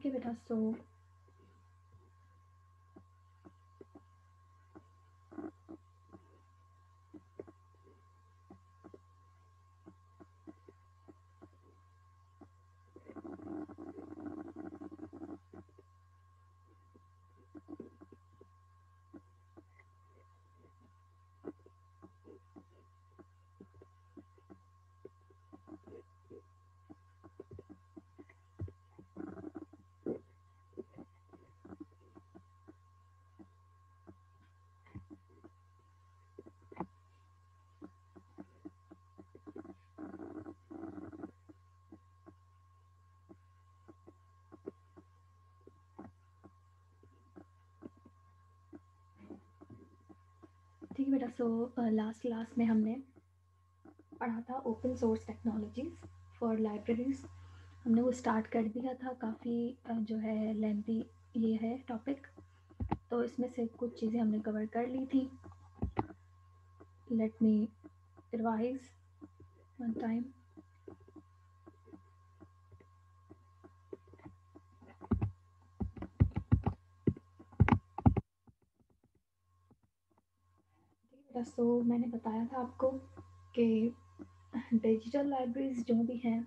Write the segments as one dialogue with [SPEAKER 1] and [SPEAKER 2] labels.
[SPEAKER 1] ठीक है बेटा, सो ठीक है बेटा, सो लास्ट क्लास में हमने पढ़ा था open source technologies for libraries. हमने वो स्टार्ट कर दिया था, काफ़ी जो है लेंथी ये है टॉपिक, तो इसमें से कुछ चीज़ें हमने कवर कर ली थी। Let me revise one time. तो मैंने बताया था आपको कि डिजिटल लाइब्रेरीज जो भी हैं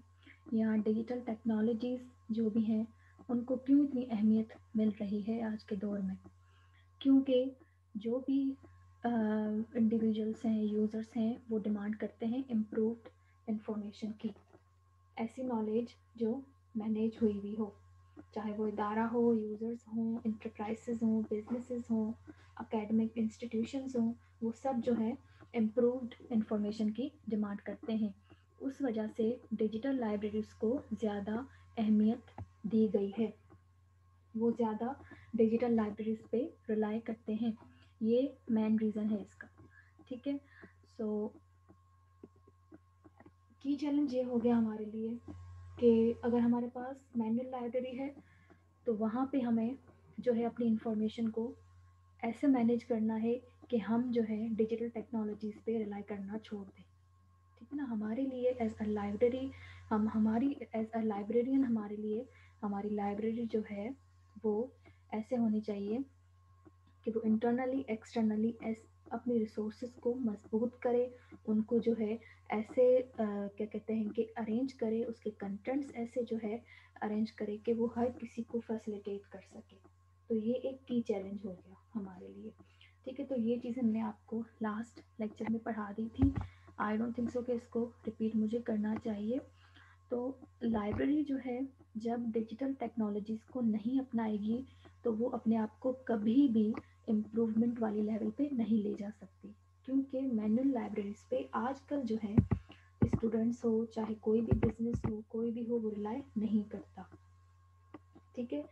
[SPEAKER 1] या डिजिटल टेक्नोलॉजीज़ जो भी हैं, उनको क्यों इतनी अहमियत मिल रही है आज के दौर में। क्योंकि जो भी इंडिविजुअल्स हैं, यूज़र्स हैं, वो डिमांड करते हैं इम्प्रूव्ड इंफॉर्मेशन की, ऐसी नॉलेज जो मैनेज हुई हुई हो, चाहे वो इदारा हो, यूज़र्स हों, इंटरप्राइजेज़ हों, बिजनेसेस हों, एकेडमिक इंस्टीट्यूशंस हों, वो सब जो है इम्प्रूव्ड इंफॉर्मेशन की डिमांड करते हैं। उस वजह से डिजिटल लाइब्रेरीज को ज़्यादा अहमियत दी गई है, वो ज़्यादा डिजिटल लाइब्रेरीज पे रिलाई करते हैं। ये मेन रीज़न है इसका। ठीक है, सो की चैलेंज ये हो गया हमारे लिए कि अगर हमारे पास मैनुअल लाइब्रेरी है तो वहाँ पे हमें जो है अपनी इंफॉर्मेशन को ऐसे मैनेज करना है कि हम जो है डिजिटल टेक्नोलॉजीज़ पे रिलाई करना छोड़ दें। ठीक है ना, हमारे लिए एज अ लाइब्रेरी, हम हमारी एज अ लाइब्रेरियन, हमारे लिए हमारी लाइब्रेरी जो है वो ऐसे होनी चाहिए कि वो इंटरनली एक्सटर्नली अपने रिसोर्सेज को मजबूत करे, उनको जो है ऐसे क्या कहते हैं कि अरेंज करे, उसके कंटेंट्स ऐसे जो है अरेंज करे कि वो हर किसी को फैसिलिटेट कर सके। तो ये एक की चैलेंज हो गया हमारे लिए। ठीक है, तो ये चीज़ें मैंने आपको लास्ट लेक्चर में पढ़ा दी थी। आई डोंट थिंक सो कि इसको रिपीट मुझे करना चाहिए। तो लाइब्रेरी जो है जब डिजिटल टेक्नोलॉजीज़ को नहीं अपनाएगी तो वो अपने आप को कभी भी इम्प्रूवमेंट वाली लेवल पे नहीं ले जा सकती, क्योंकि मैनुअल लाइब्रेरीज पे आजकल जो है स्टूडेंट्स हो, चाहे कोई भी बिजनेस हो, कोई भी हो, वो रिलाई नहीं करता। ठीक है,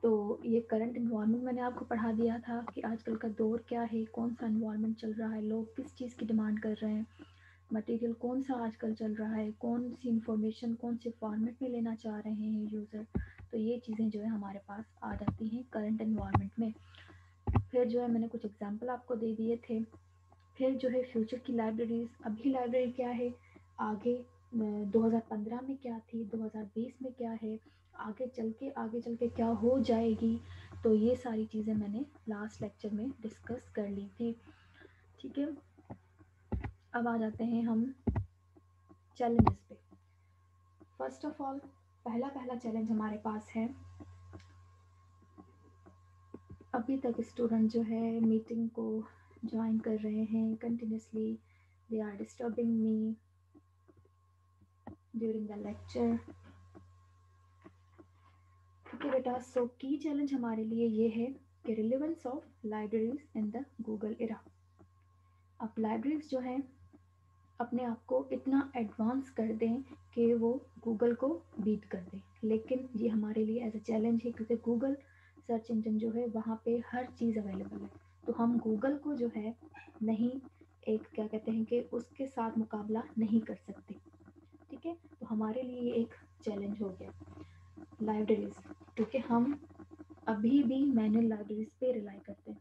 [SPEAKER 1] तो ये करंट इन्वायरमेंट मैंने आपको पढ़ा दिया था कि आजकल का दौर क्या है, कौन सा इन्वायरमेंट चल रहा है, लोग किस चीज़ की डिमांड कर रहे हैं, मटेरियल कौन सा आजकल चल रहा है, कौन सी इंफॉर्मेशन कौन से फॉर्मेट में लेना चाह रहे हैं यूज़र। तो ये चीज़ें जो है हमारे पास आ जाती हैं करंट इन्वायरमेंट में। फिर जो है मैंने कुछ एग्जांपल आपको दे दिए थे। फिर जो है फ्यूचर की लाइब्रेरीज, अभी लाइब्रेरी क्या है, आगे 2015 में क्या थी, 2020 में क्या है, आगे चल के क्या हो जाएगी। तो ये सारी चीज़ें मैंने लास्ट लेक्चर में डिस्कस कर ली थी। ठीक है, अब आ जाते हैं हम चैलेंजेस पे। फर्स्ट ऑफ ऑल, पहला पहला चैलेंज हमारे पास है, अभी तक स्टूडेंट जो है मीटिंग को ज्वाइन कर रहे हैं continuously, they are disturbing me during the lecture. ठीक है बेटा, सो की चैलेंज हमारे लिए ये है कि relevance of libraries in the Google era. अब लाइब्रेरीज जो है अपने आप को इतना एडवांस कर दें कि वो गूगल को बीट कर दें, लेकिन ये हमारे लिए एज अ चैलेंज है, क्योंकि गूगल सर्च इंजन जो है वहाँ पे हर चीज़ अवेलेबल है, तो हम गूगल को जो है नहीं, एक क्या कहते हैं कि उसके साथ मुकाबला नहीं कर सकते। ठीक है, तो हमारे लिए एक चैलेंज हो गया लाइब्रेरीज, क्योंकि हम अभी भी मैनुअल लाइब्रेरीज पे रिलाई करते हैं।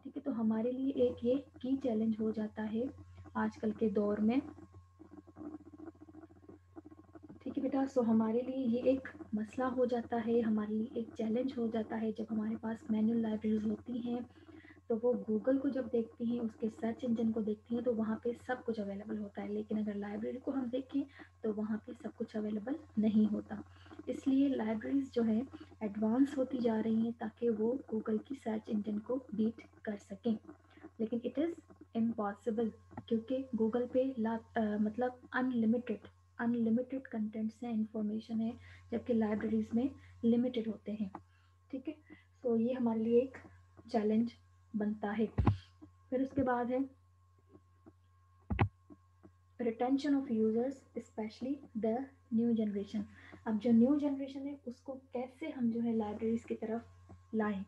[SPEAKER 1] ठीक है, तो हमारे लिए एक ये की चैलेंज हो जाता है आजकल के दौर में। ठीक है बेटा, बेटा, सो हमारे लिए ये एक मसला हो जाता है, हमारे लिए एक चैलेंज हो जाता है जब हमारे पास मैनुअल लाइब्रेरीज होती हैं। तो वो गूगल को जब देखती हैं, उसके सर्च इंजन को देखती हैं, तो वहाँ पे सब कुछ अवेलेबल होता है। लेकिन अगर लाइब्रेरी को हम देखें तो वहाँ पे सब कुछ अवेलेबल नहीं होता। इसलिए लाइब्रेरीज जो है एडवांस होती जा रही हैं ताकि वो गूगल की सर्च इंजन को बीट कर सकें। लेकिन इट इज़ इम्पॉसिबल, क्योंकि गूगल पे मतलब अनलिमिटेड कंटेंट्स हैं, इंफॉर्मेशन है, जबकि लाइब्रेरीज में लिमिटेड होते हैं। ठीक है, तो ये हमारे लिए एक चैलेंज बनता है। फिर उसके बाद है retention of users, specially the new generation. अब जो न्यू जनरेशन है उसको कैसे हम जो है लाइब्रेरीज की तरफ लाएं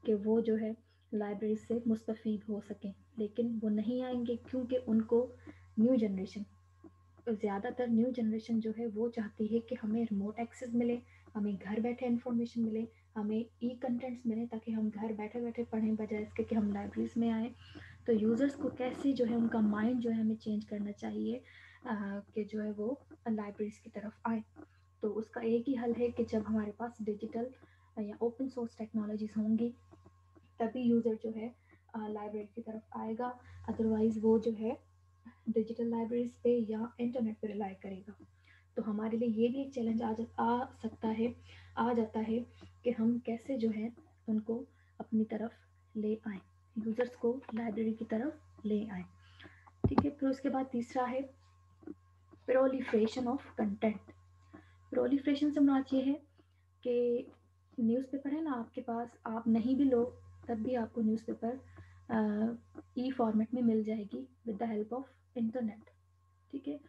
[SPEAKER 1] कि वो जो है लाइब्रेरी से मुस्तफ़ीद हो सकें। लेकिन वो नहीं आएंगे क्योंकि उनको न्यू जनरेशन, ज़्यादातर न्यू जनरेशन जो है वो चाहती है कि हमें रिमोट एक्सेस मिले, हमें घर बैठे इन्फॉर्मेशन मिले, हमें ई कंटेंट्स मिले, ताकि हम घर बैठे बैठे पढ़ें बजाय इसके कि हम लाइब्रेरीज में आएँ। तो यूज़र्स को कैसे जो है उनका माइंड जो है हमें चेंज करना चाहिए कि जो है वो लाइब्रेरीज की तरफ आए। तो उसका एक ही हल है कि जब हमारे पास डिजिटल या ओपन सोर्स टेक्नोलॉजीज होंगी तभी यूज़र जो है लाइब्रेरी की तरफ आएगा। अदरवाइज़ वो जो है डिजिटल लाइब्रेरीज पे या इंटरनेट पे रिलाई करेगा। तो हमारे लिए ये भी एक चैलेंज आ जाता है कि हम कैसे जो है उनको अपनी तरफ ले आएँ, यूज़र्स को लाइब्रेरी की तरफ ले आएँ। ठीक है, फिर उसके बाद तीसरा है प्रोलिफरेशन ऑफ कंटेंट। प्रोलिफरेशन से मुराद ये है कि न्यूज़पेपर है ना आपके पास, आप नहीं भी लो तब भी आपको न्यूज़पेपर ई फॉर्मेट में मिल जाएगी with the help of internet. ठीक है,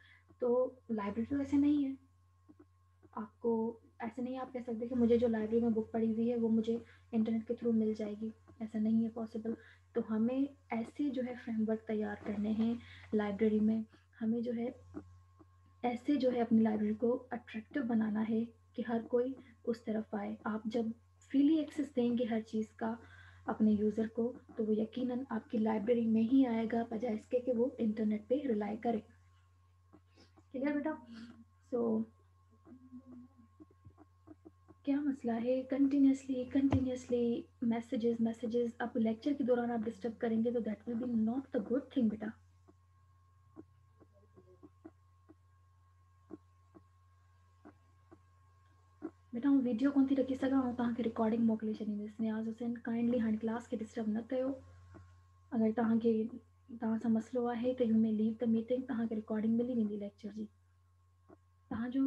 [SPEAKER 1] तो लाइब्रेरी तो ऐसे नहीं है, आपको ऐसे नहीं आप कह सकते कि मुझे जो लाइब्रेरी में बुक पड़ी हुई है वो मुझे इंटरनेट के थ्रू मिल जाएगी, ऐसा नहीं है पॉसिबल। तो हमें ऐसे जो है फ्रेमवर्क तैयार करने हैं लाइब्रेरी में, हमें जो है ऐसे जो है अपनी लाइब्रेरी को अट्रैक्टिव बनाना है कि हर कोई उस तरफ आए। आप जब फ्रीली एक्सेस देंगे हर चीज़ का अपने यूज़र को, तो वो यकीनन आपकी लाइब्रेरी में ही आएगा बजाय इसके कि वो इंटरनेट पे रिलाई करे। क्लियर बेटा? सो क्या मसला है, कंटिन्यूसली मैसेजेस अब लेक्चर के दौरान आप डिस्टर्ब करेंगे तो that will be not the good thing बेटा। बेटा हूँ वीडियो कोन थी रखी सघां ऐं तव्हांखे रिकॉर्डिंग मोकिले छॾींदसि। नियाज़ हुसैन काइंडली हाणे क्लास खे डिस्टर्ब न कयो। अगर तव्हांखे तव्हां सां मसइलो आहे त you may leave the meeting, तव्हांखे रिकॉर्डिंग मिली वेंदी लेक्चर जी। तव्हांजो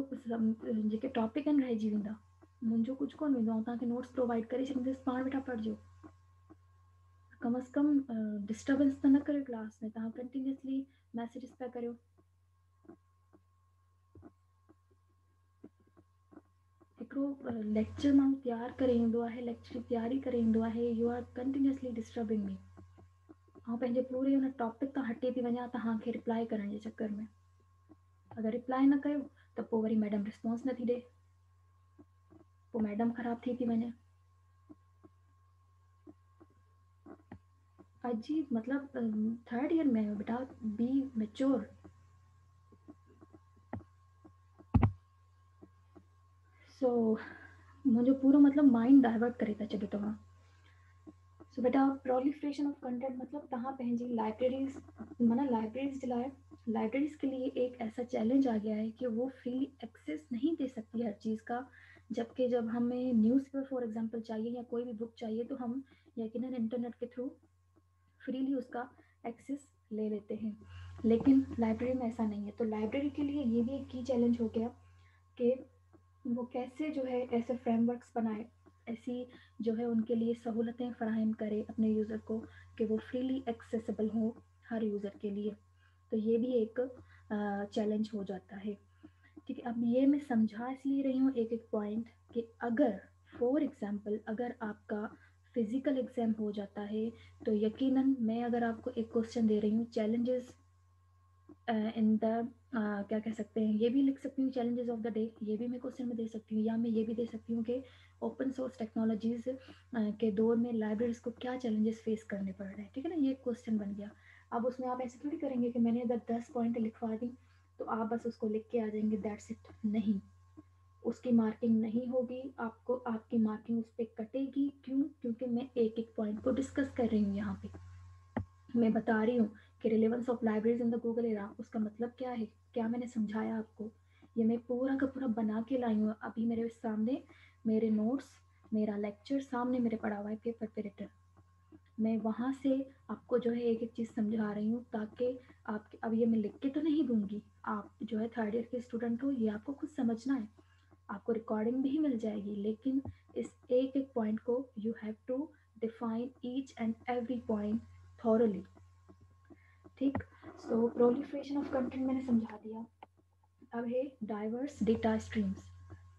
[SPEAKER 1] जेके टॉपिक आहिनि रहिजी वेंदा, मुंहिंजो कुझु कोन वेंदो, आउं तव्हांखे नोट्स प्रोवाइड करे छॾींदसि, पाण वेठा पढ़िजो। कम अज़ कम डिस्टर्बेंस त न करियो क्लास में, तव्हां कंटिन्यूसली मैसेजिस पिया करियो। हिकिड़ो लेक्चर माण्हू तयारु करे ईंदो आहे, लेक्चर जी तयारी करे ईंदो आहे, you are continuously disturbing me. ऐं पंहिंजे पूरे हुन टॉपिक तां हटी थी वञा तव्हांखे रिप्लाई करण जे चक्कर में। अगरि रिप्लाई न कयो त पोइ वरी मैडम रिस्पॉन्स नथी ॾे, पोइ मैडम ख़राबु थी वञे। अजीब, मतलब थर्ड ईयर में आहियो बेटा, बी मेच्योर। सो मुंहिंजो पूरो मतलब माइंड डाइवर्ट करे था छॾियो तव्हां। सो बेटा प्रोलिफरेशन ऑफ कंटेंट मतलब तव्हां पंहिंजी लाइब्रेरीज, माना लाइब्रेरीज जे लाइ लाइब्रेरीज के लिए एक ऐसा चैलेंज आ गया है कि वो फ्री एक्सेस नहीं दे सकती हर चीज़ का। जबकि जब हमें न्यूज़पेपर फॉर एग्जांपल चाहिए या कोई भी बुक चाहिए तो हम यकीनन इंटरनेट के थ्रू फ्रीली उसका एक्सेस ले लेते हैं। लेकिन लाइब्रेरी में ऐसा नहीं है। तो लाइब्रेरी के लिए ये भी एक की चैलेंज हो गया कि वो कैसे जो है ऐसे फ्रेमवर्क्स बनाए, ऐसी जो है उनके लिए सहूलतें फ़राहम करे अपने यूज़र को कि वो फ्रीली एक्सेसिबल हो हर यूज़र के लिए। तो ये भी एक चैलेंज हो जाता है। ठीक है, अब ये मैं समझा इसलिए रही हूँ एक एक पॉइंट कि अगर फॉर एग्ज़ाम्पल अगर आपका फिज़िकल एग्ज़ाम हो जाता है तो यकीनन मैं अगर आपको एक क्वेश्चन दे रही हूँ चैलेंजेस इन द क्या कह सकते हैं, ये भी लिख सकती हूँ चैलेंजेस ऑफ द डे, ये भी मैं क्वेश्चन में दे सकती हूँ, या मैं ये भी दे सकती हूँ कि ओपन सोर्स टेक्नोलॉजीज के दौर में लाइब्रेरीज को क्या चैलेंजेस फेस करने पड़ रहे हैं। ठीक है ना, ये क्वेश्चन बन गया। अब उसमें आप ऐसे थोड़ी करेंगे कि मैंने अगर 10 पॉइंट लिखवा दी तो आप बस उसको लिख के आ जाएंगे, दैट्स इट, नहीं। उसकी मार्किंग नहीं होगी, आपको आपकी मार्किंग उस पर कटेगी। क्यों? क्योंकि मैं एक एक पॉइंट को डिस्कस कर रही हूँ यहाँ पे, मैं बता रही हूँ कि relevance of libraries in the Google era, उसका मतलब क्या है, क्या मैंने समझाया आपको, ये मैं पूरा का पूरा बना के लाई हूँ। अभी मेरे सामने मेरे नोट्स, मेरा लेक्चर सामने मेरे पड़ा हुआ है पेपर पे रिटर्न, मैं वहाँ से आपको जो है एक एक चीज़ समझा रही हूँ, ताकि आप, अब ये मैं लिख के तो नहीं दूंगी, आप जो है थर्ड ईयर के स्टूडेंट हो, ये आपको खुद समझना है, आपको रिकॉर्डिंग भी मिल जाएगी, लेकिन इस एक एक पॉइंट को you have to define each and every point thoroughly. ठीक, सो प्रोलिफरेशन ऑफ कंटेंट मैंने समझा दिया। अब है diverse data streams,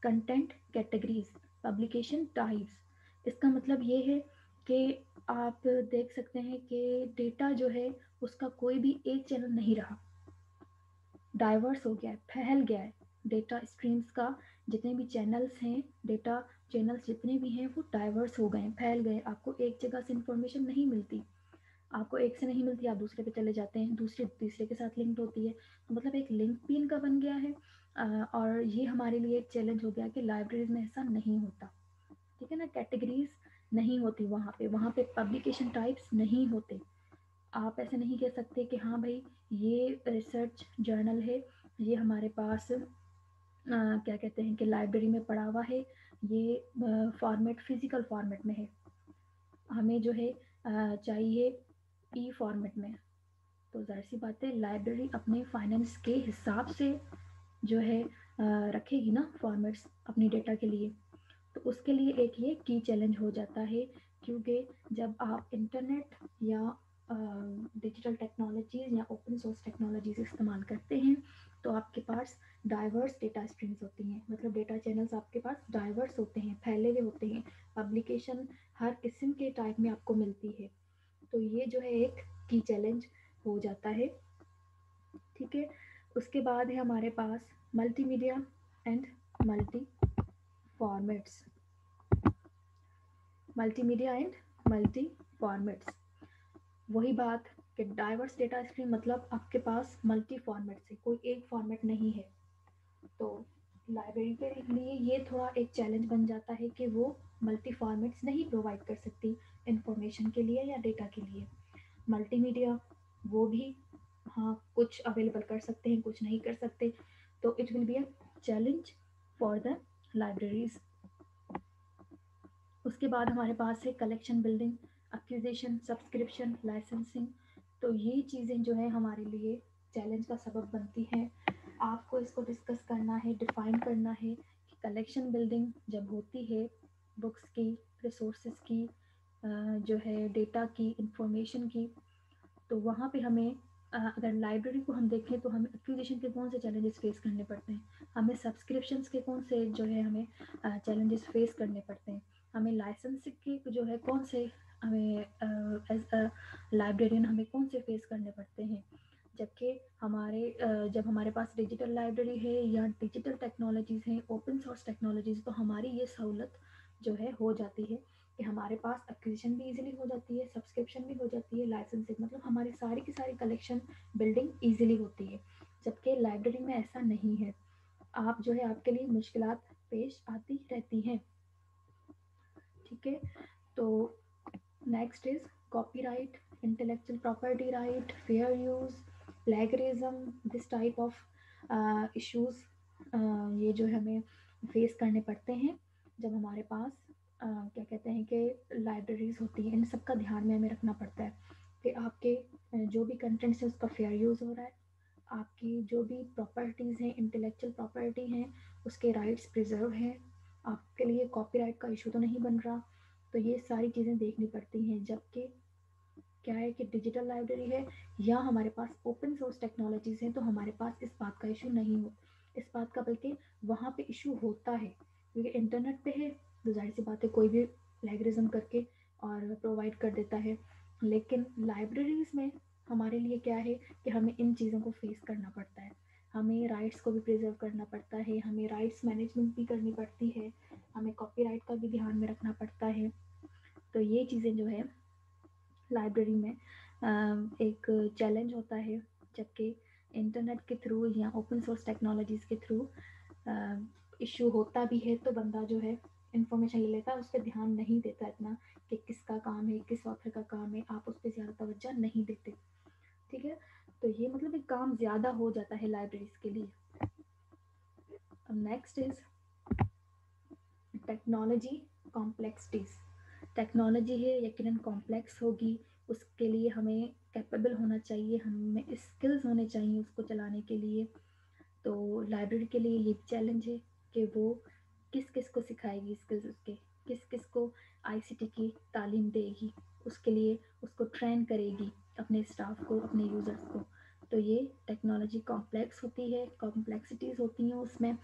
[SPEAKER 1] content categories, publication types. इसका मतलब ये है कि आप देख सकते हैं कि डेटा जो है उसका कोई भी एक चैनल नहीं रहा, डाइवर्स हो गया है, फैल गया है। डेटा स्ट्रीम्स का जितने भी चैनल्स हैं, डेटा चैनल्स जितने भी हैं, वो डाइवर्स हो गए हैं, फैल गए। आपको एक जगह से इंफॉर्मेशन नहीं मिलती, आपको एक से नहीं मिलती, आप दूसरे पे चले जाते हैं, दूसरे तीसरे के साथ लिंक्ड होती है, तो मतलब एक लिंक भी इनका बन गया है। और ये हमारे लिए एक चैलेंज हो गया कि लाइब्रेरीज में ऐसा नहीं होता। ठीक है ना, कैटेगरीज नहीं होती वहाँ पे पब्लिकेशन टाइप्स नहीं होते। आप ऐसे नहीं कह सकते कि हाँ भाई ये रिसर्च जर्नल है, ये हमारे पास क्या कहते हैं कि लाइब्रेरी में पड़ा हुआ है, ये फॉर्मेट फिजिकल फॉर्मेट में है, हमें जो है चाहिए ई फॉर्मेट में। तो ज़ाहिर सी बात है लाइब्रेरी अपने फाइनेंस के हिसाब से जो है रखेगी ना फॉर्मेट्स अपनी डेटा के लिए। तो उसके लिए एक ये की चैलेंज हो जाता है, क्योंकि जब आप इंटरनेट या डिजिटल टेक्नोलॉजीज़ या ओपन सोर्स टेक्नोलॉजीज़ इस्तेमाल करते हैं, तो आपके पास डाइवर्स डेटा स्ट्रीम्स होती हैं, मतलब डेटा चैनल्स आपके पास डाइवर्स होते हैं, फैले हुए होते हैं, पब्लिकेशन हर किस्म के टाइप में आपको मिलती है। तो ये जो है एक की चैलेंज हो जाता है। ठीक है, उसके बाद है हमारे पास multimedia and multi formats, multimedia and multi formats. वही बात कि डाइवर्स डेटा स्ट्रीम मतलब आपके पास मल्टी फॉर्मेट्स है, कोई एक फॉर्मेट नहीं है। तो लाइब्रेरी के लिए ये थोड़ा एक चैलेंज बन जाता है कि वो मल्टी फॉर्मेट्स नहीं प्रोवाइड कर सकती इंफॉर्मेशन के लिए या डेटा के लिए। मल्टीमीडिया वो भी हाँ कुछ अवेलेबल कर सकते हैं, कुछ नहीं कर सकते, तो it will be a challenge for the libraries. उसके बाद हमारे पास है collection building, acquisition, subscription, licensing. तो ये चीज़ें जो है हमारे लिए चैलेंज का सबब बनती हैं। आपको इसको डिस्कस करना है, डिफाइन करना है कि कलेक्शन बिल्डिंग जब होती है बुक्स की, रिसोर्सेज की, जो है डेटा की, इंफॉर्मेशन की, तो वहाँ पे हमें अगर लाइब्रेरी को हम देखें तो हमें एक्विजिशन के कौन से चैलेंजेस फेस करने पड़ते हैं, हमें सब्सक्रिप्शंस के कौन से जो है हमें चैलेंजेस फेस करने पड़ते हैं, हमें लाइसेंसिंग के जो है कौन से हमें एज अ लाइब्रेरियन हमें कौन से फेस करने पड़ते हैं। जबकि जब हमारे पास डिजिटल लाइब्रेरी है या डिजिटल टेक्नोलॉजीज़ हैं, ओपन सोर्स टेक्नोलॉजीज़, तो हमारी ये सहूलत जो है हो जाती है कि हमारे पास एक्विजिशन भी इजीली हो जाती है, सब्सक्रिप्शन भी हो जाती है, लाइसेंसिंग, मतलब हमारी सारी की सारी कलेक्शन बिल्डिंग इजीली होती है। जबकि लाइब्रेरी में ऐसा नहीं है, आप जो है आपके लिए मुश्किलात पेश आती रहती हैं। ठीक है, तो next is copyright, intellectual property right, fair use, plagiarism, this type of issues, ये जो हमें फेस करने पड़ते हैं जब हमारे पास क्या कहते हैं कि लाइब्रेरीज होती हैं। इन सब का ध्यान में हमें रखना पड़ता है कि आपके जो भी कंटेंट्स है उसका फेयर यूज़ हो रहा है, आपकी जो भी प्रॉपर्टीज़ हैं, इंटेलेक्चुअल प्रॉपर्टी हैं, उसके राइट्स प्रिजर्व हैं, आपके लिए कॉपीराइट का इशू तो नहीं बन रहा। तो ये सारी चीज़ें देखनी पड़ती हैं। जबकि क्या है कि डिजिटल लाइब्रेरी है या हमारे पास ओपन सोर्स टेक्नोलॉजीज़ हैं, तो हमारे पास इस बात का इशू नहीं हो, इस बात का बल्कि वहाँ पे इशू होता है, क्योंकि इंटरनेट पे है तो जाहिर सी बात है कोई भी प्लेगरिज्म करके और प्रोवाइड कर देता है। लेकिन लाइब्रेरीज़ में हमारे लिए क्या है कि हमें इन चीज़ों को फेस करना पड़ता है, हमें राइट्स को भी प्रिजर्व करना पड़ता है, हमें राइट्स मैनेजमेंट भी करनी पड़ती है, हमें कॉपीराइट का भी ध्यान में रखना पड़ता है। तो ये चीज़ें जो है लाइब्रेरी में एक चैलेंज होता है। जबकि इंटरनेट के थ्रू या ओपन सोर्स टेक्नोलॉजीज़ के थ्रू इशू होता भी है तो बंदा जो है इन्फॉर्मेशन ले लेता है, उस पर ध्यान नहीं देता इतना कि किसका काम है, किस ऑथर का काम है, आप उस पर ज़्यादा तवज्जो नहीं देते। ठीक है, तो ये मतलब एक काम ज़्यादा हो जाता है लाइब्रेरीज के लिए। अब next is technology complexities. Technology है यकीनन कॉम्प्लेक्स होगी, उसके लिए हमें कैपेबल होना चाहिए, हमें स्किल्स होने चाहिए उसको चलाने के लिए। तो लाइब्रेरी के लिए ये चैलेंज है कि वो किस किस को सिखाएगी स्किल्स, उसके किस किस को आईसीटी की तालीम देगी, उसके लिए उसको ट्रेन करेगी अपने स्टाफ को, अपने यूज़र्स को। तो ये टेक्नोलॉजी कॉम्प्लेक्स होती है, कॉम्प्लेक्सिटीज़ होती हैं उसमें,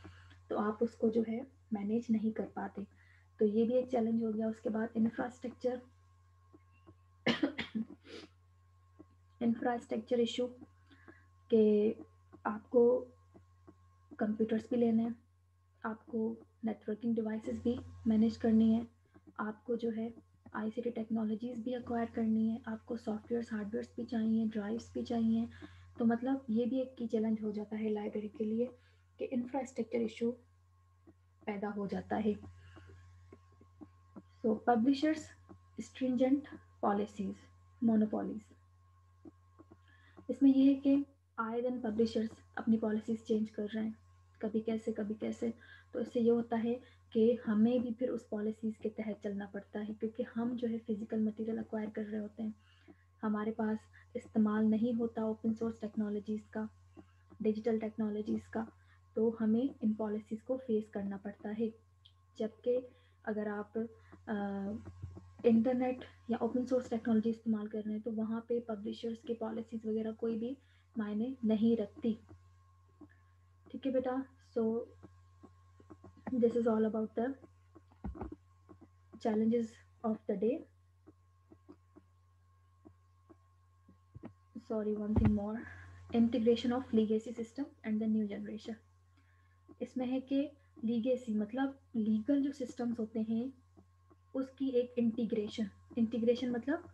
[SPEAKER 1] तो आप उसको जो है मैनेज नहीं कर पाते। तो ये भी एक चैलेंज हो गया। उसके बाद इंफ्रास्ट्रक्चर, इंफ्रास्ट्रक्चर इशू कि आपको कंप्यूटर्स भी लेने हैं, आपको नेटवर्किंग डिवाइसेस भी मैनेज करनी है, आपको जो है आईसीटी टेक्नोलॉजीज़ भी एक्वायर करनी है, आपको सॉफ्टवेयर्स हार्डवेयर्स भी चाहिए, ड्राइव्स भी चाहिए। तो मतलब ये भी एक की चैलेंज हो जाता है लाइब्रेरी के लिए कि इंफ्रास्ट्रक्चर इशू पैदा हो जाता है। सो पब्लिशर्स स्ट्रिंजेंट पॉलिसीज, मोनोपॉलीज। इसमें ये है कि आए दिन पब्लिशर्स अपनी पॉलिसीज चेंज कर रहे हैं, कभी कैसे कभी कैसे। तो इससे ये होता है कि हमें भी फिर उस पॉलिसीज़ के तहत चलना पड़ता है, क्योंकि हम जो है फिजिकल मटेरियल एक्वायर कर रहे होते हैं, हमारे पास इस्तेमाल नहीं होता ओपन सोर्स टेक्नोलॉजीज़ का, डिजिटल टेक्नोलॉजीज़ का। तो हमें इन पॉलिसीज़ को फेस करना पड़ता है। जबकि अगर आप इंटरनेट या ओपन सोर्स टेक्नोलॉजी इस्तेमाल कर रहे हैं तो वहाँ पे पब्लिशर्स की पॉलिसीज़ वगैरह कोई भी मायने नहीं रखती। ठीक है बेटा, so this is all about the challenges of the day. Sorry, one thing more. Integration of legacy system and the new generation. इसमें है कि लीगेसी मतलब लीगल जो सिस्टम्स होते हैं उसकी एक इंटीग्रेशन। इंटीग्रेशन मतलब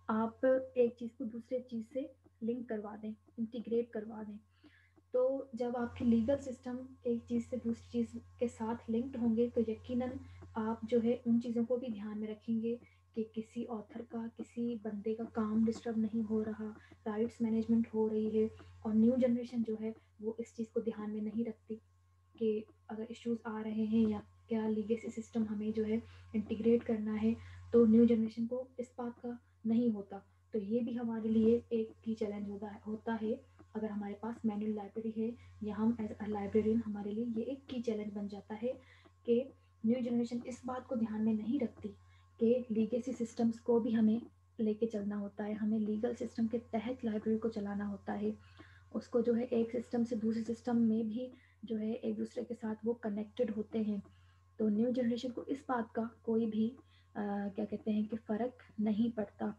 [SPEAKER 1] आप एक चीज़ को दूसरे चीज़ से लिंक करवा दें, इंटीग्रेट करवा दें। तो जब आपके लीगल सिस्टम एक चीज़ से दूसरी चीज़ के साथ लिंक्ड होंगे तो यकीनन आप जो है उन चीज़ों को भी ध्यान में रखेंगे कि किसी ऑथर का, किसी बंदे का काम डिस्टर्ब नहीं हो रहा, राइट्स मैनेजमेंट हो रही है। और न्यू जनरेशन जो है वो इस चीज़ को ध्यान में नहीं रखती कि अगर इश्यूज आ रहे हैं या क्या लीगेसी सिस्टम हमें जो है इंटीग्रेट करना है, तो न्यू जनरेशन को इस बात का नहीं होता। तो ये भी हमारे लिए एक की चैलेंज होता है अगर हमारे पास मैनुअल लाइब्रेरी है या हम एज अ लाइब्रेरियन, हमारे लिए ये एक की चैलेंज बन जाता है कि न्यू जनरेशन इस बात को ध्यान में नहीं रखती कि लीगेसी सिस्टम्स को भी हमें लेके चलना होता है, हमें लीगल सिस्टम के तहत लाइब्रेरी को चलाना होता है। उसको जो है एक सिस्टम से दूसरे सिस्टम में भी जो है एक दूसरे के साथ वो कनेक्टेड होते हैं। तो न्यू जनरेशन को इस बात का कोई भी क्या कहते हैं कि फ़र्क नहीं पड़ता।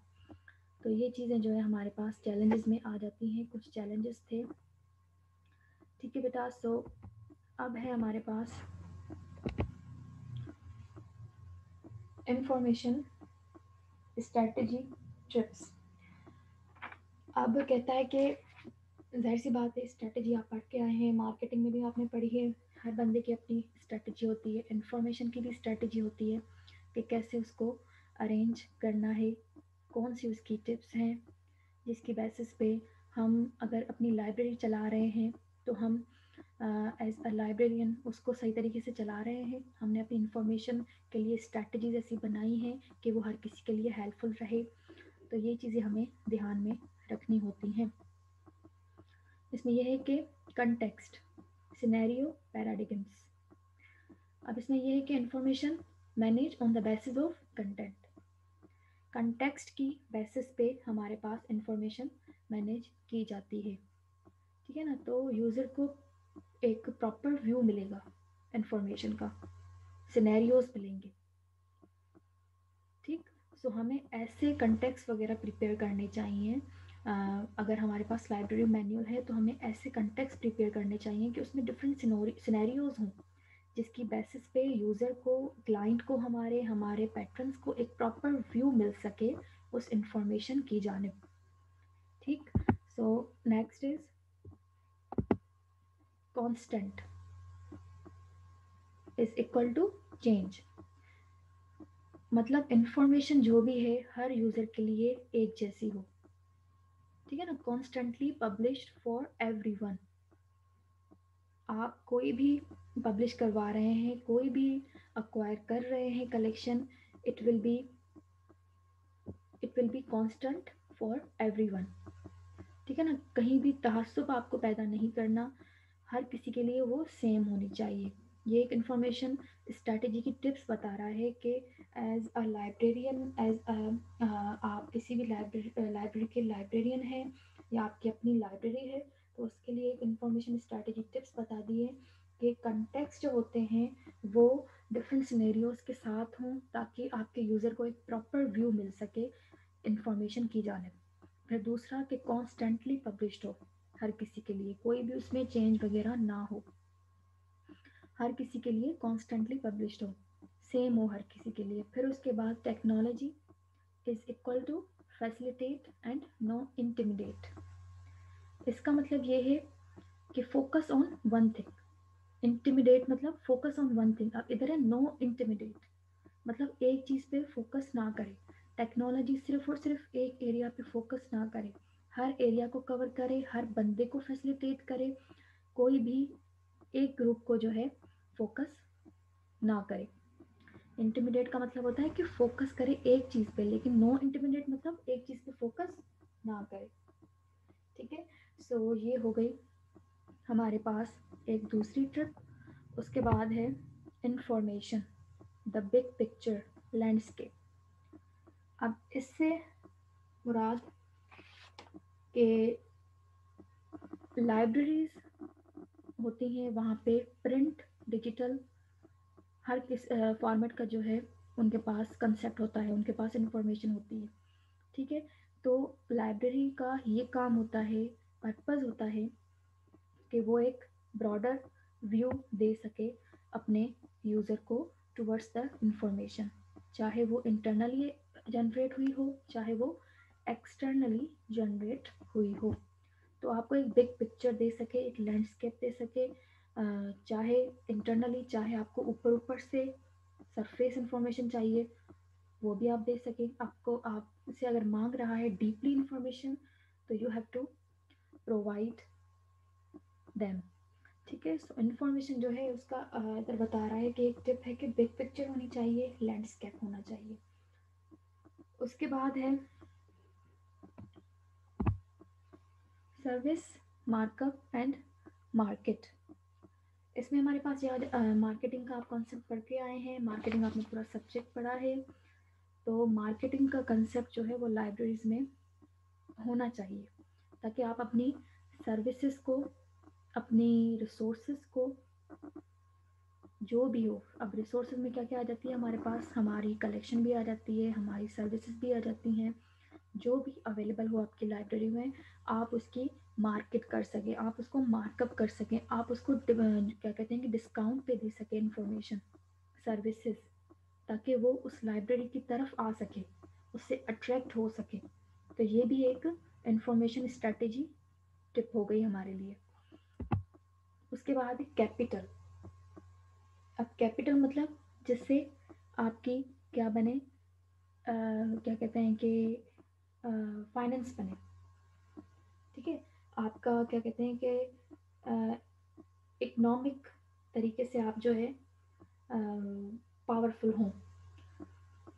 [SPEAKER 1] तो ये चीज़ें जो है हमारे पास चैलेंजेस में आ जाती हैं, कुछ चैलेंजेस थे। ठीक है बेटा, सो अब है हमारे पास इंफॉर्मेशन स्ट्रेटजी ट्रिप्स। अब कहता है कि जाहिर सी बात है, स्ट्रेटजी आप पढ़ के आए हैं, मार्केटिंग में भी आपने पढ़ी है, हर बंदे की अपनी स्ट्रेटजी होती है, इन्फॉर्मेशन की भी स्ट्रेटजी होती है कि कैसे उसको अरेंज करना है, कौन सी उसकी टिप्स हैं जिसकी बेसिस पे हम अगर अपनी लाइब्रेरी चला रहे हैं तो हम एज अ लाइब्रेरियन उसको सही तरीके से चला रहे हैं, हमने अपनी इंफॉर्मेशन के लिए स्ट्रैटेजीज ऐसी बनाई हैं कि वो हर किसी के लिए हेल्पफुल रहे। तो ये चीज़ें हमें ध्यान में रखनी होती हैं। इसमें यह है कि कंटेक्स्ट, सिनेरियो, पैराडिगम्स। अब इसमें यह है कि information manage on the basis of content. Context की बेसिस पे हमारे पास इंफॉर्मेशन मैनेज की जाती है। ठीक है ना, तो यूज़र को एक प्रॉपर व्यू मिलेगा इंफॉर्मेशन का, सिनेरियोज मिलेंगे। ठीक, सो हमें ऐसे कंटेक्स्ट वगैरह प्रिपेयर करने चाहिए। अगर हमारे पास लाइब्रेरी मैनुअल है तो हमें ऐसे कंटेक्स्ट प्रिपेयर करने चाहिए कि उसमें डिफरेंट सिनेरियोज हों जिसकी बेसिस पे यूज़र को, क्लाइंट को, हमारे हमारे पैट्रन्स को एक प्रॉपर व्यू मिल सके उस इंफॉर्मेशन की जानिब। ठीक, so next is constant. Is equal to change. मतलब इंफॉर्मेशन जो भी है हर यूज़र के लिए एक जैसी हो, ठीक है ना। Constantly published for everyone. आप कोई भी पब्लिश करवा रहे हैं, कोई भी अक्वायर कर रहे हैं collection, it will be constant for everyone, ठीक है ना। कहीं भी तहस्सुब आपको पैदा नहीं करना, हर किसी के लिए वो सेम होनी चाहिए। ये एक इंफॉर्मेशन स्ट्रैटेजी की टिप्स बता रहा है कि एज अ लाइब्रेरियन, आप किसी भी लाइब्रेरी के लाइब्रेरियन हैं या आपकी अपनी लाइब्रेरी है, तो उसके लिए एक इंफॉर्मेशन स्ट्रैटेजी टिप्स बता दिए कि कंटेक्स्ट जो होते हैं वो डिफरेंट सिनेरियोज के साथ हों, ताकि आपके यूज़र को एक प्रॉपर व्यू मिल सके इंफॉर्मेशन की जाने। फिर दूसरा कि कॉन्स्टेंटली पब्लिश्ड हो, हर किसी के लिए, कोई भी उसमें चेंज वगैरह ना हो, हर किसी के लिए कॉन्स्टेंटली पब्लिश्ड हो, सेम हो हर किसी के लिए। फिर उसके बाद technology is equal to facilitate and no intimidate. इसका मतलब ये है कि focus on one thing, intimidate मतलब फोकस ऑन वन थिंग। अब इधर है नो इंटिमिडेट, मतलब एक चीज़ पे फोकस ना करे। टेक्नोलॉजी सिर्फ और सिर्फ एक एरिया पे फोकस ना करे, हर एरिया को कवर करे, हर बंदे को फैसिलिटेट करे, कोई भी एक ग्रुप को जो है फोकस ना करे। इंटिमिडेट का मतलब होता है कि फोकस करे एक चीज़ पे, लेकिन नो इंटिमिडेट मतलब एक चीज़ पे फोकस ना करे, ठीक है। सो ये हो गई हमारे पास एक दूसरी ट्रिप। उसके बाद है information, the big picture, landscape. अब इससे मुराद के लाइब्रेरीज होती हैं, वहाँ पे प्रिंट डिजिटल हर किस फॉर्मेट का जो है उनके पास कंसेप्ट होता है, उनके पास इंफॉर्मेशन होती है, ठीक है। तो लाइब्रेरी का ये काम होता है, पर्पज़ होता है कि वो एक ब्रॉडर व्यू दे सके अपने यूज़र को टुवर्ड्स द इंफॉर्मेशन, चाहे वो इंटरनली जनरेट हुई हो, चाहे वो एक्सटर्नली जनरेट हुई हो। तो आपको एक बिग पिक्चर दे सके, एक लैंडस्केप दे सके, चाहे इंटरनली, चाहे आपको ऊपर ऊपर से सरफेस इंफॉर्मेशन चाहिए वो भी आप दे सके। आपको आपसे अगर मांग रहा है डीपली इंफॉर्मेशन, तो you have to provide them, ठीक है। सो इन्फॉर्मेशन जो है उसका इधर बता रहा है कि एक टिप है कि बिग पिक्चर होनी चाहिए, लैंडस्केप होना चाहिए। उसके बाद है सर्विस, मार्कअप एंड मार्केट। इसमें हमारे पास याद मार्केटिंग का आप कॉन्सेप्ट पढ़ के आए हैं, मार्केटिंग आपने पूरा सब्जेक्ट पढ़ा है। तो मार्केटिंग का कंसेप्ट जो है वो लाइब्रेरीज में होना चाहिए, ताकि आप अपनी सर्विसेज को, अपनी रिसोर्सेज को, जो भी हो। अब रिसोर्सेज में क्या क्या आ जाती है हमारे पास, हमारी कलेक्शन भी आ जाती है, हमारी सर्विसेज भी आ जाती हैं, जो भी अवेलेबल हो आपकी लाइब्रेरी में, आप उसकी मार्केट कर सकें, आप उसको मार्कअप कर सकें, आप उसको क्या कहते हैं कि डिस्काउंट पे दे सकें इंफॉर्मेशन, सर्विसेज, ताकि वो उस लाइब्रेरी की तरफ आ सके, उससे अट्रैक्ट हो सके। तो ये भी एक इंफॉर्मेशन स्ट्रेटेजी टिप हो गई हमारे लिए। उसके बाद कैपिटल। अब कैपिटल मतलब जिससे आपकी क्या बने, क्या कहते हैं कि फाइनेंस बने, ठीक है। आपका क्या कहते हैं कि इकोनॉमिक तरीके से आप जो है पावरफुल हों।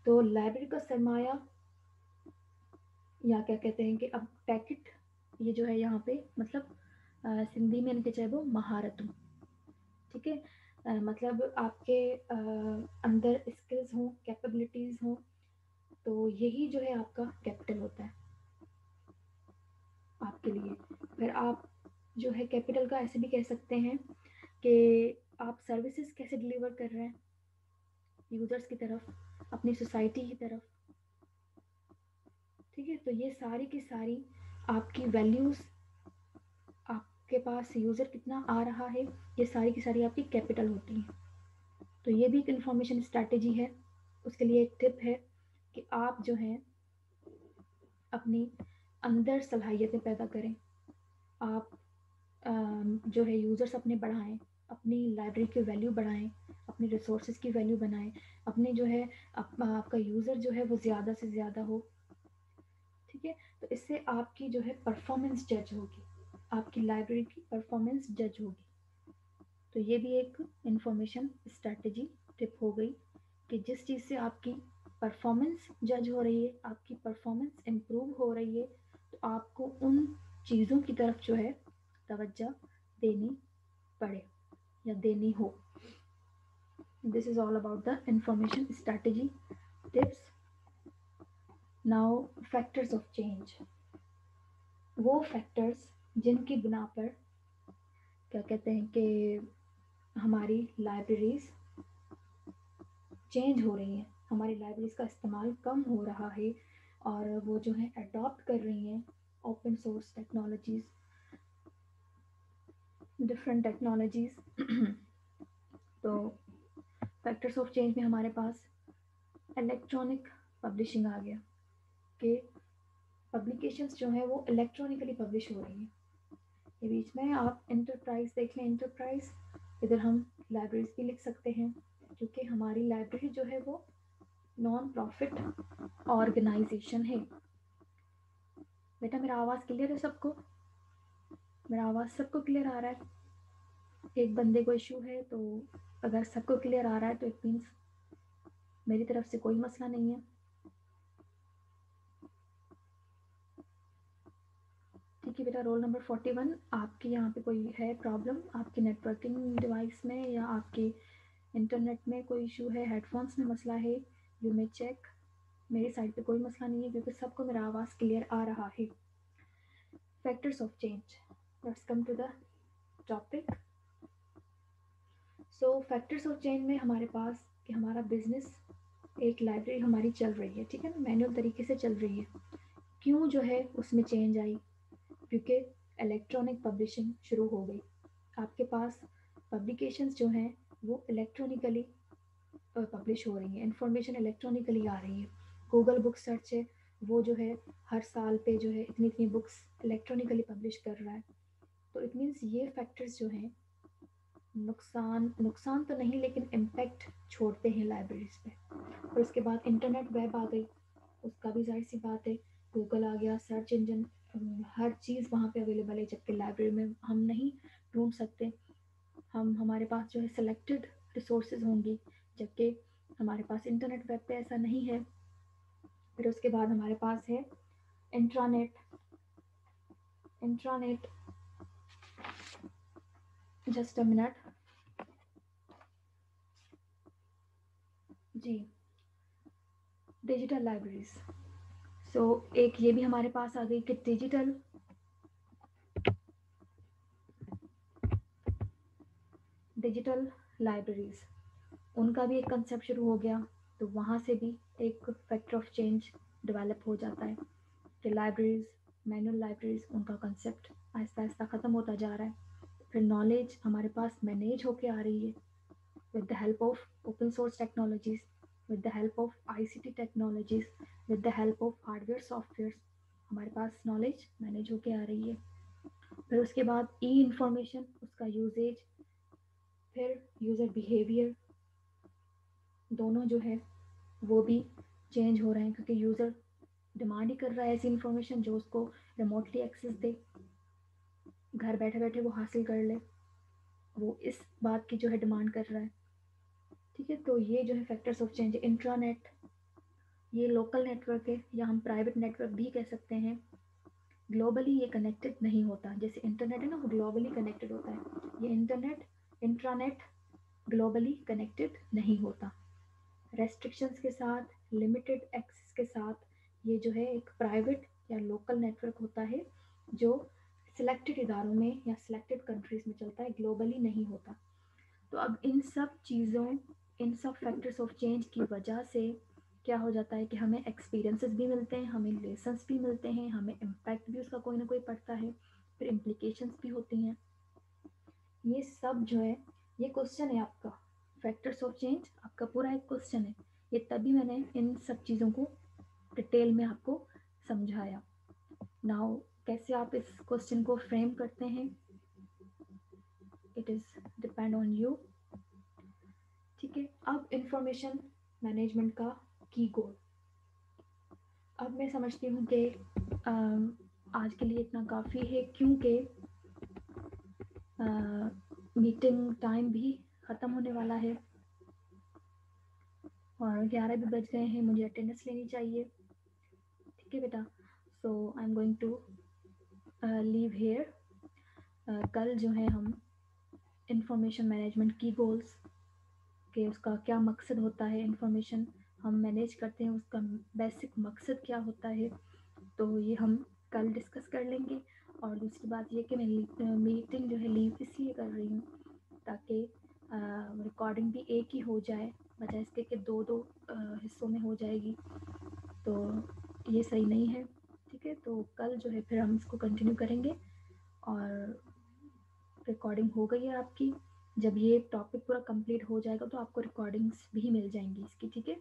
[SPEAKER 1] तो लाइब्रेरी का सरमाया, या क्या कहते हैं कि अब पैकेट, ये जो है यहाँ पे मतलब सिंधी में इनके चाहे वो महारत हो, ठीक है। मतलब आपके अंदर स्किल्स हों, कैपेबिलिटीज़ हों, तो यही जो है आपका कैपिटल होता है आपके लिए। फिर आप जो है कैपिटल का ऐसे भी कह सकते हैं कि आप सर्विसेज कैसे डिलीवर कर रहे हैं यूज़र्स की तरफ, अपनी सोसाइटी की तरफ, ठीक है। तो ये सारी की सारी आपकी वैल्यूज़, आपके पास यूज़र कितना आ रहा है, ये सारी की सारी आपकी कैपिटल होती हैं। तो ये भी एक इंफॉर्मेशन स्ट्रैटेजी है। उसके लिए एक टिप है कि आप जो है अपनी अंदर सलाहियतें पैदा करें, आप जो है यूज़र्स अपने बढ़ाएं, अपनी लाइब्रेरी की वैल्यू बढ़ाएं, अपने रिसोर्सेज की वैल्यू बनाएं, अपने जो है आपका यूज़र जो है वो ज़्यादा से ज़्यादा हो। ठीक है, तो इससे आपकी जो है परफॉर्मेंस जज होगी, आपकी लाइब्रेरी की परफॉर्मेंस जज होगी। तो ये भी एक इंफॉर्मेशन स्ट्रैटेजी टिप हो गई कि जिस चीज़ से आपकी परफॉर्मेंस जज हो रही है, आपकी परफॉर्मेंस इम्प्रूव हो रही है, तो आपको उन चीज़ों की तरफ जो है तवज्जो देनी पड़े या देनी हो। This is all about the information strategy tips. Now factors of change, वो फैक्टर्स जिनकी बिना पर क्या कहते हैं कि हमारी लाइब्रेरीज चेंज हो रही हैं, हमारी लाइब्रेरीज का इस्तेमाल कम हो रहा है और वो जो है अडॉप्ट कर रही हैं open source technologies, different technologies. तो फैक्टर्स ऑफ चेंज में हमारे पास इलेक्ट्रॉनिक पब्लिशिंग आ गया कि पब्लिकेशंस जो है वो इलेक्ट्रॉनिकली पब्लिश हो रही हैं। ये बीच में आप इंटरप्राइज देख लें, इंटरप्राइज इधर हम लाइब्रेरीज भी लिख सकते हैं, क्योंकि हमारी लाइब्रेरी जो है वो नॉन प्रॉफिट ऑर्गेनाइजेशन है। बेटा मेरा आवाज़ क्लियर है सबको? मेरा आवाज़ सबको क्लियर आ रहा है? एक बंदे को इशू है, तो अगर सबको क्लियर आ रहा है तो इट मीन्स मेरी तरफ से कोई मसला नहीं है। ठीक है बेटा, रोल नंबर 41, आपके यहाँ पे कोई है प्रॉब्लम आपकी नेटवर्किंग डिवाइस में या आपके इंटरनेट में कोई इशू है, हेडफोन्स में मसला है, यू मे चेक। मेरी साइड पे कोई मसला नहीं है क्योंकि सबको मेरा आवाज़ क्लियर आ रहा है। Factors of change, let's come to the topic. So factors of change में हमारे पास कि हमारा बिजनेस, एक लाइब्रेरी हमारी चल रही है, ठीक है ना, मैनुअल तरीके से चल रही है, क्यों जो है उसमें चेंज आई? क्योंकि इलेक्ट्रॉनिक पब्लिशिंग शुरू हो गई, आपके पास पब्लिकेशंस जो हैं वो इलेक्ट्रॉनिकली पब्लिश हो रही हैं, इंफॉर्मेशन इलेक्ट्रॉनिकली आ रही है। गूगल बुक सर्च है, वो जो है हर साल पे जो है इतनी इतनी बुक्स इलेक्ट्रॉनिकली पब्लिश कर रहा है। तो इट मीन्स ये फैक्टर्स जो हैं नुकसान नुकसान तो नहीं लेकिन इम्पैक्ट छोड़ते हैं लाइब्रेरीज पे। और उसके बाद इंटरनेट वेब आ गई, उसका भी जाहिर सी बात है, गूगल आ गया, सर्च इंजन, हर चीज़ वहाँ पे अवेलेबल है, जबकि लाइब्रेरी में हम नहीं ढूंढ सकते। हमारे पास जो है सेलेक्टेड रिसोर्सेज होंगी, जबकि हमारे पास इंटरनेट वेब पे ऐसा नहीं है। फिर उसके बाद हमारे पास है intranet. Intranet, just a minute जी, डिजिटल लाइब्रेरीज। सो एक ये भी हमारे पास आ गई कि डिजिटल लाइब्रेरीज, उनका भी एक कंसेप्ट शुरू हो गया। तो वहाँ से भी एक फैक्टर ऑफ चेंज डेवलप हो जाता है कि लाइब्रेरीज, मैनुअल लाइब्रेरीज, उनका कंसेप्ट आहिस्ता आहिस्ता ख़त्म होता जा रहा है। फिर नॉलेज हमारे पास मैनेज होके आ रही है with the help of open source technologies, with the help of ICT technologies, with the help of hardware softwares, हमारे पास नॉलेज मैनेज होके आ रही है। फिर उसके बाद ई इंफॉर्मेशन, उसका यूजेज, फिर यूज़र बिहेवियर, दोनों जो है वो भी चेंज हो रहे हैं, क्योंकि यूज़र डिमांड ही कर रहा है ऐसी इंफॉर्मेशन जो उसको रिमोटली एक्सेस दे, घर बैठे बैठे वो हासिल कर ले, वो इस बात की जो है डिमांड कर रहा है। ठीक है, तो ये जो है फैक्टर्स ऑफ चेंज। इंट्रानेट, ये लोकल नेटवर्क है या हम प्राइवेट नेटवर्क भी कह सकते हैं, ग्लोबली ये कनेक्टेड नहीं होता। जैसे इंटरनेट है ना, वो ग्लोबली कनेक्टेड होता है, ये इंटरनेट, इंट्रानेट ग्लोबली कनेक्टेड नहीं होता। रेस्ट्रिक्शंस के साथ, लिमिटेड एक्सेस के साथ ये जो है एक प्राइवेट या लोकल नेटवर्क होता है जो सिलेक्टेड इदारों में या सिलेक्टेड कंट्रीज़ में चलता है, ग्लोबली नहीं होता। तो अब इन सब चीज़ों, इन सब फैक्टर्स ऑफ चेंज की वजह से क्या हो जाता है कि हमें एक्सपीरियंसेस भी मिलते हैं, हमें लेसन्स भी मिलते हैं, हमें इम्पैक्ट भी उसका कोई ना कोई पड़ता है, फिर इम्प्लीकेशंस भी होती हैं। ये सब जो है, ये क्वेश्चन है आपका, फैक्टर्स ऑफ चेंज आपका पूरा एक क्वेश्चन है। ये तभी मैंने इन सब चीज़ों को डिटेल में आपको समझाया। नाउ कैसे आप इस क्वेश्चन को फ्रेम करते हैं, it is depend on you. ठीक है, अब इंफॉर्मेशन मैनेजमेंट का की गोल। अब मैं समझती हूँ कि आज के लिए इतना काफ़ी है, क्योंकि मीटिंग टाइम भी ख़त्म होने वाला है और 11 भी बज गए हैं, मुझे अटेंडेंस लेनी चाहिए। ठीक है बेटा, so I am going to leave here. कल जो है हम इंफॉर्मेशन मैनेजमेंट की गोल्स के उसका क्या मकसद होता है, इंफॉर्मेशन हम मैनेज करते हैं उसका बेसिक मकसद क्या होता है, तो ये हम कल डिस्कस कर लेंगे। और दूसरी बात ये कि मैं मीटिंग जो है लीव इसलिए कर रही हूँ ताकि रिकॉर्डिंग भी एक ही हो जाए, बजाय इसके कि दो दो हिस्सों में हो जाएगी, तो ये सही नहीं है। ठीक है, तो कल जो है फिर हम इसको कंटिन्यू करेंगे। और रिकॉर्डिंग हो गई है आपकी, जब ये टॉपिक पूरा कंप्लीट हो जाएगा तो आपको रिकॉर्डिंग्स भी मिल जाएंगी इसकी। ठीक है।